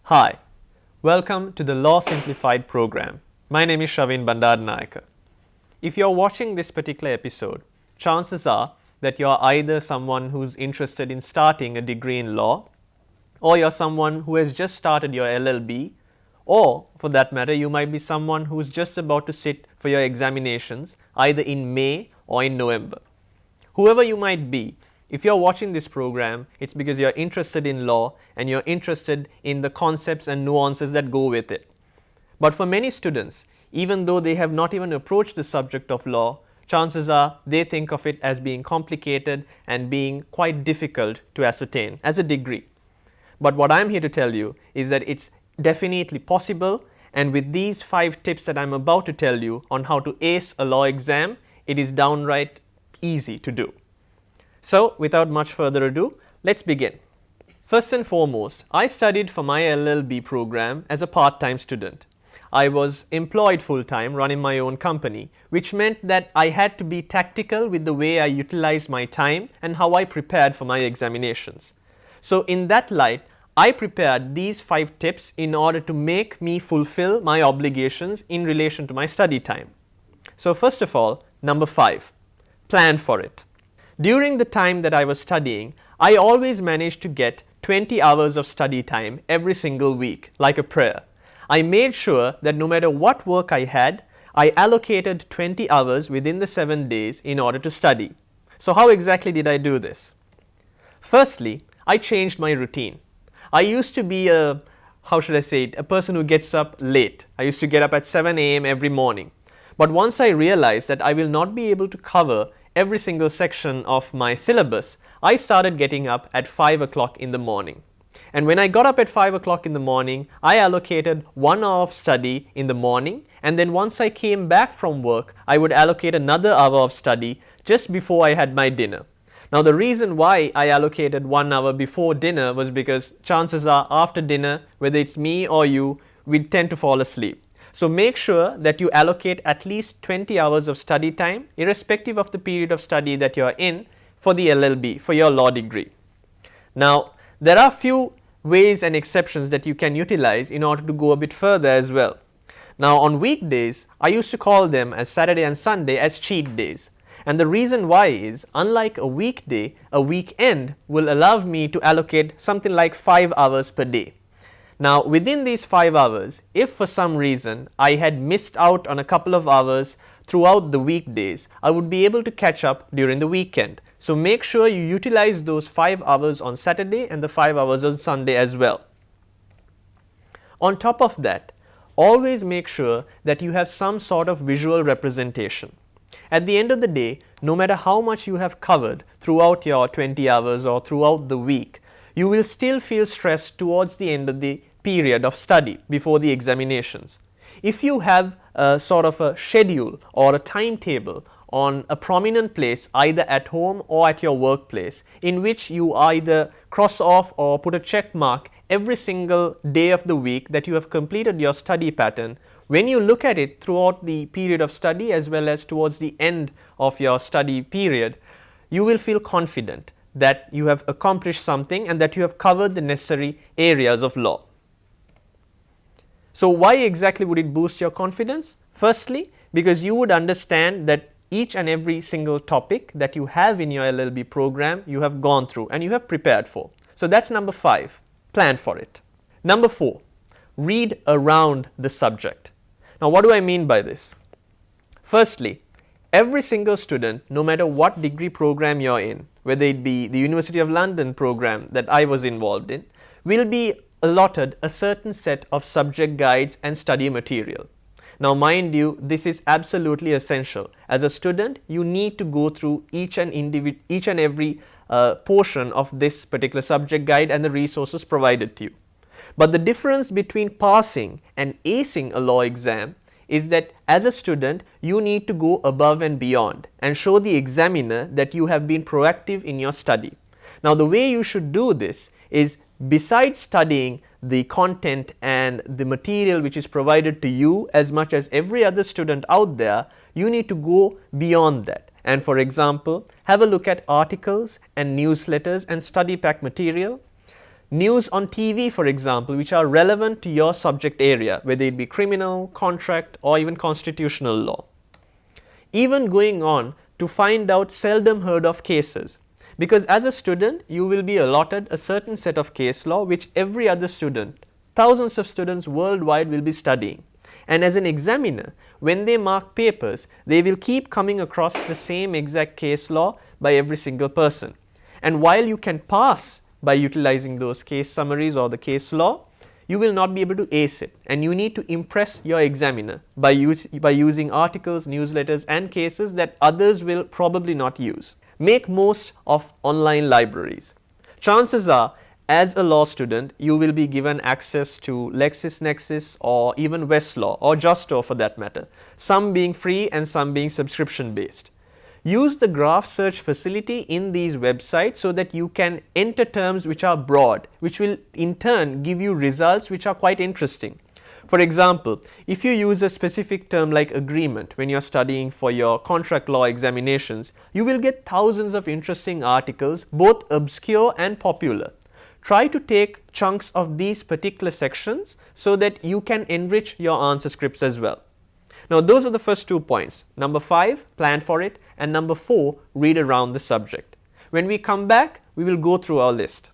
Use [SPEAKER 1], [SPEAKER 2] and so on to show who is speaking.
[SPEAKER 1] Hi, welcome to the Law Simplified program. My name is Shavin Bandaranaike. If you're watching this particular episode, chances are that you're either someone who's interested in starting a degree in law, or you're someone who has just started your LLB, or for that matter, you might be someone who's just about to sit for your examinations either in May or in November. Whoever you might be, if you're watching this program, it's because you're interested in law and you're interested in the concepts and nuances that go with it. But for many students, even though they have not even approached the subject of law, chances are they think of it as being complicated and being quite difficult to ascertain as a degree. But what I'm here to tell you is that it's definitely possible, and with these 5 tips that I'm about to tell you on how to ace a law exam, it is downright easy to do. So, without much further ado, let's begin. First and foremost, I studied for my LLB program as a part-time student. I was employed full-time running my own company, which meant that I had to be tactical with the way I utilized my time and how I prepared for my examinations. So, in that light, I prepared these 5 tips in order to make me fulfill my obligations in relation to my study time. So, first of all, number 5, plan for it. During the time that I was studying, I always managed to get 20 hours of study time every single week, like a prayer. I made sure that no matter what work I had, I allocated 20 hours within the 7 days in order to study. So how exactly did I do this? Firstly, I changed my routine. I used to be a person who gets up late. I used to get up at 7 a.m. every morning. But once I realized that I will not be able to cover every single section of my syllabus, I started getting up at 5 o'clock in the morning. And when I got up at 5 o'clock in the morning, I allocated 1 hour of study in the morning, and then once I came back from work, I would allocate another hour of study just before I had my dinner. Now, the reason why I allocated 1 hour before dinner was because chances are after dinner, whether it's me or you, we tend to fall asleep. So make sure that you allocate at least 20 hours of study time, irrespective of the period of study that you are in, for the LLB, for your law degree. Now, there are few ways and exceptions that you can utilize in order to go a bit further as well. Now, on weekdays, I used to call them as Saturday and Sunday as cheat days. And the reason why is, unlike a weekday, a weekend will allow me to allocate something like 5 hours per day. Now, within these 5 hours, if for some reason I had missed out on a couple of hours throughout the weekdays, I would be able to catch up during the weekend. So make sure you utilize those 5 hours on Saturday and the 5 hours on Sunday as well. On top of that, always make sure that you have some sort of visual representation. At the end of the day, no matter how much you have covered throughout your 20 hours or throughout the week, you will still feel stressed towards the end of the period of study before the examinations. If you have a sort of a schedule or a timetable on a prominent place, either at home or at your workplace, in which you either cross off or put a check mark every single day of the week that you have completed your study pattern, when you look at it throughout the period of study as well as towards the end of your study period, you will feel confident that you have accomplished something and that you have covered the necessary areas of law. So why exactly would it boost your confidence? Firstly, because you would understand that each and every single topic that you have in your LLB program you have gone through and you have prepared for. So that's number 5, plan for it. Number 4, read around the subject. Now, what do I mean by this? Firstly, every single student, no matter what degree program you're in, whether it be the University of London program that I was involved in, will be allotted a certain set of subject guides and study material. Now, mind you, this is absolutely essential. As a student, you need to go through each and every portion of this particular subject guide and the resources provided to you. But the difference between passing and acing a law exam is that as a student, you need to go above and beyond and show the examiner that you have been proactive in your study. Now, the way you should do this is, besides studying the content and the material which is provided to you as much as every other student out there, you need to go beyond that. And for example, have a look at articles and newsletters and study pack material. news on TV, for example, which are relevant to your subject area, whether it be criminal, contract, or even constitutional law. Even going on to find out seldom heard of cases, because as a student you will be allotted a certain set of case law which every other student, thousands of students worldwide, will be studying. And as an examiner, when they mark papers, they will keep coming across the same exact case law by every single person. And while you can pass by utilizing those case summaries or the case law, you will not be able to ace it, and you need to impress your examiner by using articles, newsletters and cases that others will probably not use. Make most of online libraries. Chances are, as a law student, you will be given access to LexisNexis or even Westlaw or Justo for that matter, some being free and some being subscription based. Use the graph search facility in these websites so that you can enter terms which are broad, which will in turn give you results which are quite interesting. For example, if you use a specific term like agreement when you're studying for your contract law examinations, you will get thousands of interesting articles, both obscure and popular. Try to take chunks of these particular sections so that you can enrich your answer scripts as well. Now, those are the first 2 points. Number 5, plan for it, and number 4, read around the subject. When we come back, we will go through our list.